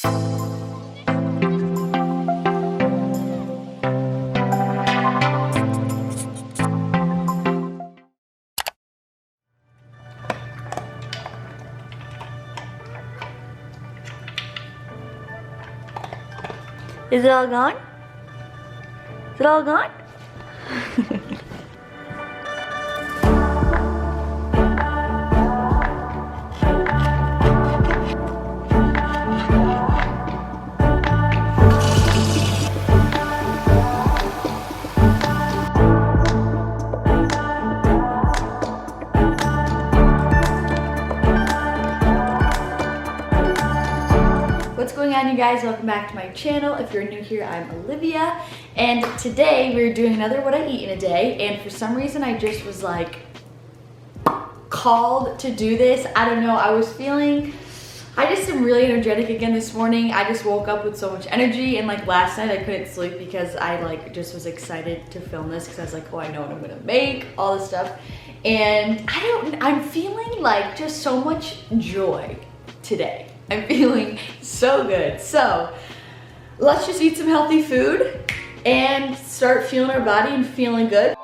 Is it all gone? Is it all gone? What's going on, you guys? Welcome back to my channel. If you're new here, I'm Olivia, and today we're doing another what I eat in a day. And for some reason I just was like called to do this. I don't know, I just am really energetic again this morning. I just woke up with so much energy, and like last night I couldn't sleep because I like just was excited to film this because I was like, oh, I know what I'm gonna make, all this stuff. And I'm feeling like just so much joy today. I'm feeling so good. So let's just eat some healthy food and start feeling our body and feeling good.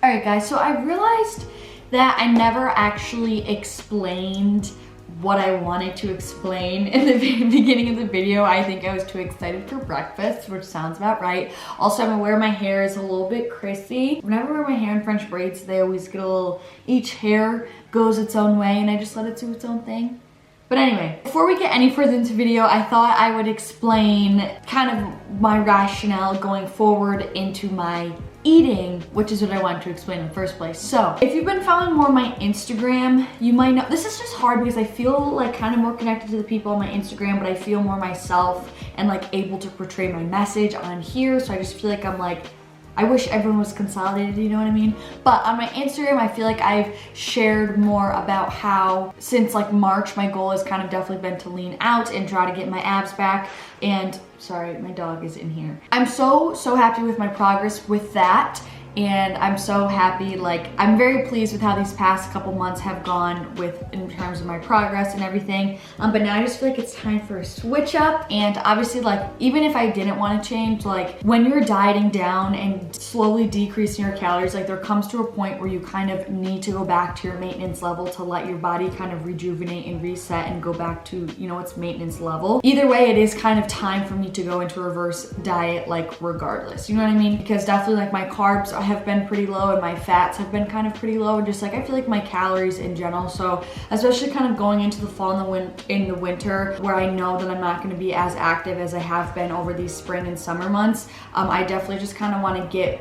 All right, guys, so I realized that I never actually explained what I wanted to explain in the beginning of the video. I think I was too excited for breakfast, which sounds about right. Also, I'm aware my hair is a little bit crispy. Whenever I wear my hair in French braids, they always get a little, each hair goes its own way, and I just let it do its own thing. But anyway, before we get any further into the video, I thought I would explain kind of my rationale going forward into my eating, which is what I wanted to explain in the first place. So if you've been following more of my Instagram, you might know this is just hard because I feel like kind of more connected to the people on my Instagram, but I feel more myself and like able to portray my message on here. So I just feel like I'm like, I wish everyone was consolidated, you know what I mean? But on my Instagram, I feel like I've shared more about how since like March, my goal has kind of definitely been to lean out and try to get my abs back. And sorry, my dog is in here. I'm so happy with my progress with that. And I'm so happy, like, I'm very pleased with how these past couple months have gone in terms of my progress and everything. But now I just feel like it's time for a switch up. And obviously, like, even if I didn't want to change, like, when you're dieting down and slowly decreasing your calories, like, there comes to a point where you kind of need to go back to your maintenance level to let your body kind of rejuvenate and reset and go back to, you know, its maintenance level. Either way, it is kind of time for me to go into a reverse diet, like, regardless, you know what I mean? Because definitely, like, my carbs have been pretty low and my fats have been kind of pretty low, and just like I feel like my calories in general. So especially kind of going into the fall and in the winter, where I know that I'm not going to be as active as I have been over these spring and summer months, I definitely just kind of want to get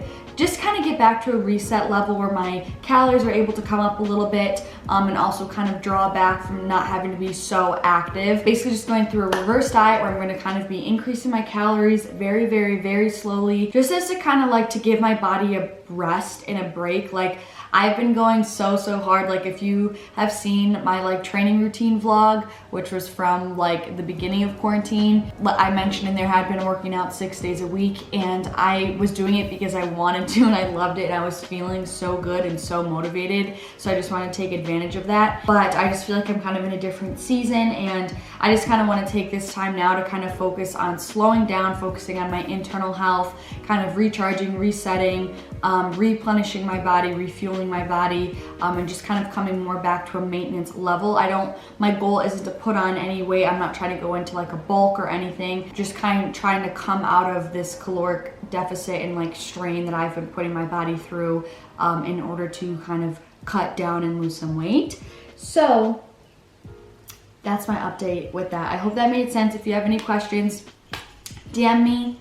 back to a reset level where my calories are able to come up a little bit, and also kind of draw back from not having to be so active. Basically just going through a reverse diet where I'm going to kind of be increasing my calories very, very, very slowly, just as to kind of like to give my body a rest and a break. Like, I've been going so hard. Like, if you have seen my like training routine vlog, which was from like the beginning of quarantine, I mentioned in there I'd been working out 6 days a week, and I was doing it because I wanted to and I loved it and I was feeling so good and so motivated. So I just want to take advantage of that. But I just feel like I'm kind of in a different season, and I just kind of want to take this time now to kind of focus on slowing down, focusing on my internal health, kind of recharging, resetting, replenishing my body, refueling my body, and just kind of coming more back to a maintenance level. My goal isn't to put on any weight. I'm not trying to go into like a bulk or anything, just kind of trying to come out of this caloric deficit and like strain that I've been putting my body through in order to kind of cut down and lose some weight. So that's my update with that. I hope that made sense. If you have any questions, DM me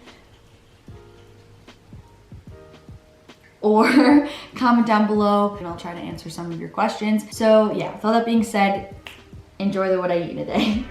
or comment down below and I'll try to answer some of your questions. So yeah, with all that being said, enjoy the what I eat today.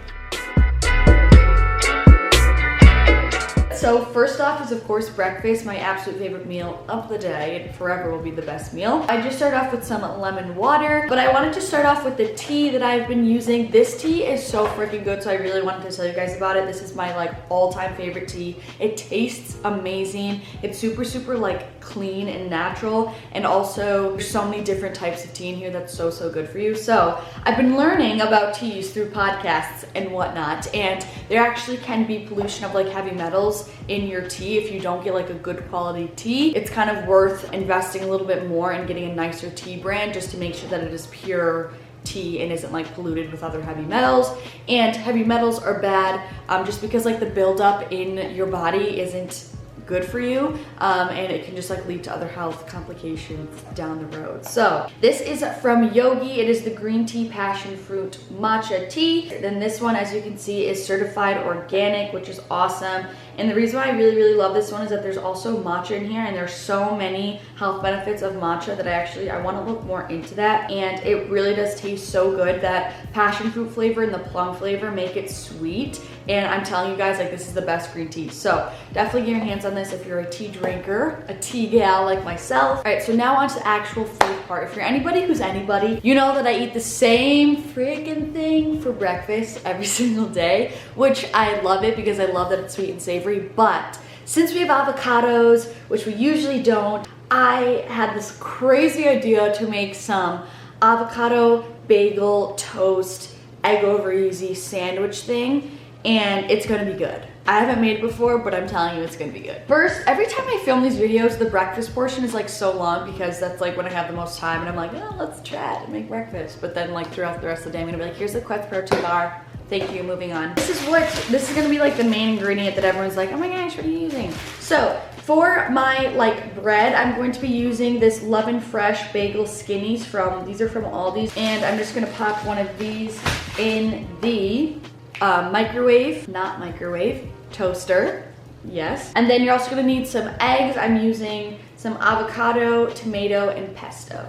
so first off is of course breakfast, my absolute favorite meal of the day, and forever will be the best meal. I just started off with some lemon water, but I wanted to start off with the tea that I've been using. This tea is so freaking good, so I really wanted to tell you guys about it. This is my like all-time favorite tea. It tastes amazing. It's super, super like clean and natural, and also there's so many different types of tea in here that's so, so good for you. So I've been learning about teas through podcasts and whatnot, and there actually can be pollution of like heavy metals in your tea if you don't get like a good quality tea. It's kind of worth investing a little bit more and getting a nicer tea brand just to make sure that it is pure tea and isn't like polluted with other heavy metals. And heavy metals are bad just because like the buildup in your body isn't good for you, and it can just like lead to other health complications down the road. So this is from Yogi. It is the green tea passion fruit matcha tea. Then this one, as you can see, is certified organic, which is awesome. And the reason why I really, really love this one is that there's also matcha in here, and there's so many health benefits of matcha that I want to look more into that. And it really does taste so good. That passion fruit flavor and the plum flavor make it sweet. And I'm telling you guys, like, this is the best green tea. So definitely get your hands on this if you're a tea drinker, a tea gal like myself. All right, so now on to the actual food part. If you're anybody who's anybody, you know that I eat the same freaking thing for breakfast every single day, which I love it because I love that it's sweet and savory. But since we have avocados, which we usually don't, I had this crazy idea to make some avocado bagel toast egg over easy sandwich thing, and it's gonna be good. I haven't made it before, but I'm telling you it's gonna be good. First, every time I film these videos, the breakfast portion is like so long because that's like when I have the most time, and I'm like, oh, let's chat and make breakfast. But then like throughout the rest of the day, I'm gonna be like, here's the Quest protein bar. Thank you, moving on. This is gonna be like the main ingredient that everyone's like, oh my gosh, what are you using? So for my like bread, I'm going to be using this Love and Fresh Bagel Skinnies these are from Aldi's. And I'm just gonna pop one of these in the not microwave, toaster, yes. And then you're also gonna need some eggs. I'm using some avocado, tomato, and pesto.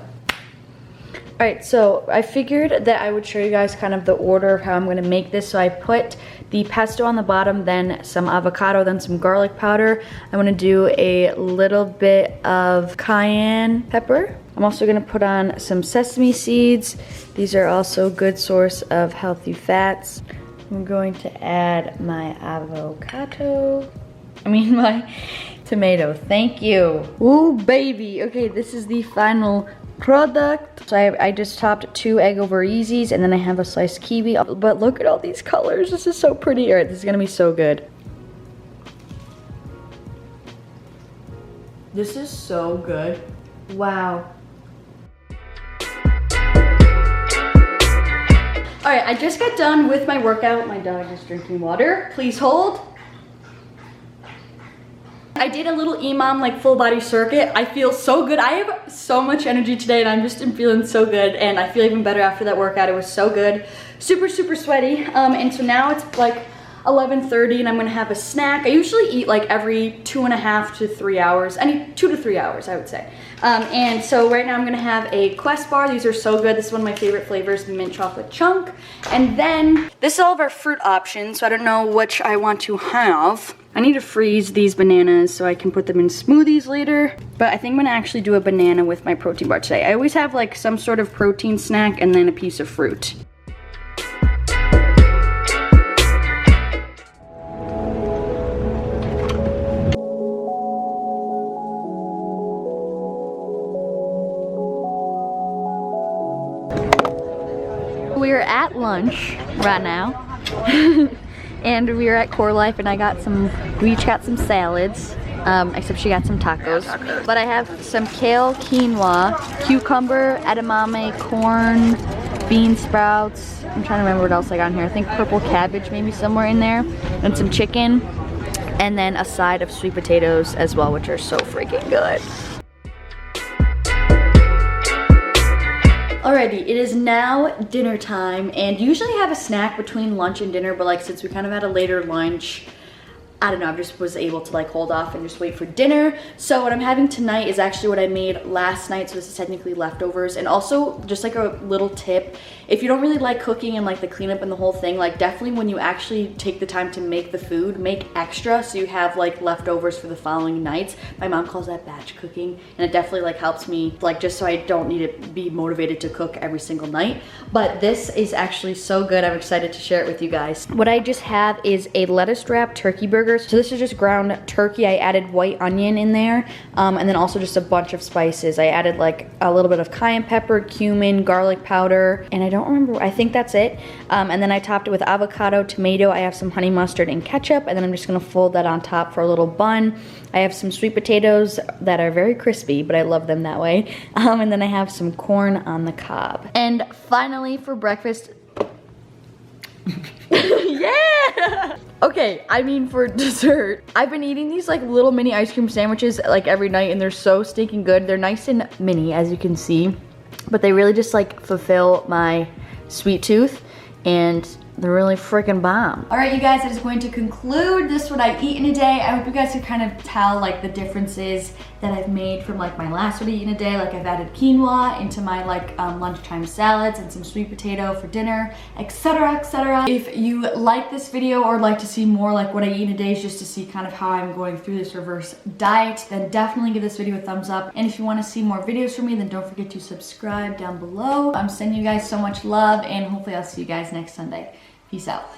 All right, so I figured that I would show you guys kind of the order of how I'm gonna make this. So I put the pesto on the bottom, then some avocado, then some garlic powder. I'm gonna do a little bit of cayenne pepper. I'm also gonna put on some sesame seeds. These are also a good source of healthy fats. I'm going to add my my tomato. Thank you. Ooh, baby. Okay, this is the final product. So I just topped 2 egg over easies, and then I have a sliced kiwi. But look at all these colors. This is so pretty. All right, this is gonna be so good. This is so good. Wow. All right, I just got done with my workout. My dog is drinking water. Please hold. I did a little EMOM like full body circuit. I feel so good. I have so much energy today, and I'm just feeling so good, and I feel even better after that workout. It was so good. Super, super sweaty. And so now it's like 11:30, and I'm gonna have a snack. I usually eat like every 2.5 to 3 hours, 2 to 3 hours, I would say. And so right now I'm gonna have a Quest bar. These are so good. This is one of my favorite flavors, mint chocolate chunk. And then this is all of our fruit options, so I don't know which I want to have. I need to freeze these bananas so I can put them in smoothies later. But I think I'm gonna actually do a banana with my protein bar today. I always have like some sort of protein snack and then a piece of fruit. We are at lunch right now. And we are at Core Life, and we each got some salads, except she got some tacos. But I have some kale, quinoa, cucumber, edamame, corn, bean sprouts. I'm trying to remember what else I got in here. I think purple cabbage maybe somewhere in there, and some chicken, and then a side of sweet potatoes as well, which are so freaking good. Alrighty, it is now dinner time, and usually I have a snack between lunch and dinner, but like since we kind of had a later lunch, I don't know, I just was able to like hold off and just wait for dinner. So what I'm having tonight is actually what I made last night, so this is technically leftovers. And also, just like a little tip, if you don't really like cooking and like the cleanup and the whole thing, like definitely when you actually take the time to make the food, make extra so you have like leftovers for the following nights. My mom calls that batch cooking, and it definitely like helps me, like just so I don't need to be motivated to cook every single night. But this is actually so good. I'm excited to share it with you guys. What I just have is a lettuce wrap turkey burger. So this is just ground turkey. I added white onion in there, and then also just a bunch of spices. I added like a little bit of cayenne pepper, cumin, garlic powder, and I don't remember, I think that's it. And then I topped it with avocado, tomato. I have some honey mustard and ketchup, and then I'm just gonna fold that on top for a little bun. I have some sweet potatoes that are very crispy, but I love them that way. And then I have some corn on the cob. And finally for breakfast, yeah! Okay, I mean for dessert, I've been eating these like little mini ice cream sandwiches like every night, and they're so stinking good. They're nice and mini, as you can see, but they really just like fulfill my sweet tooth, and they're really freaking bomb. All right, you guys, that is going to conclude this what I eat in a day. I hope you guys can kind of tell like the differences that I've made from like my last what I eat in a day. Like I've added quinoa into my like lunchtime salads and some sweet potato for dinner, etc, etc. If you like this video or like to see more like what I eat in a day, just to see kind of how I'm going through this reverse diet, then definitely give this video a thumbs up. And if you want to see more videos from me, then don't forget to subscribe down below. I'm sending you guys so much love, and hopefully I'll see you guys next Sunday. Peace out.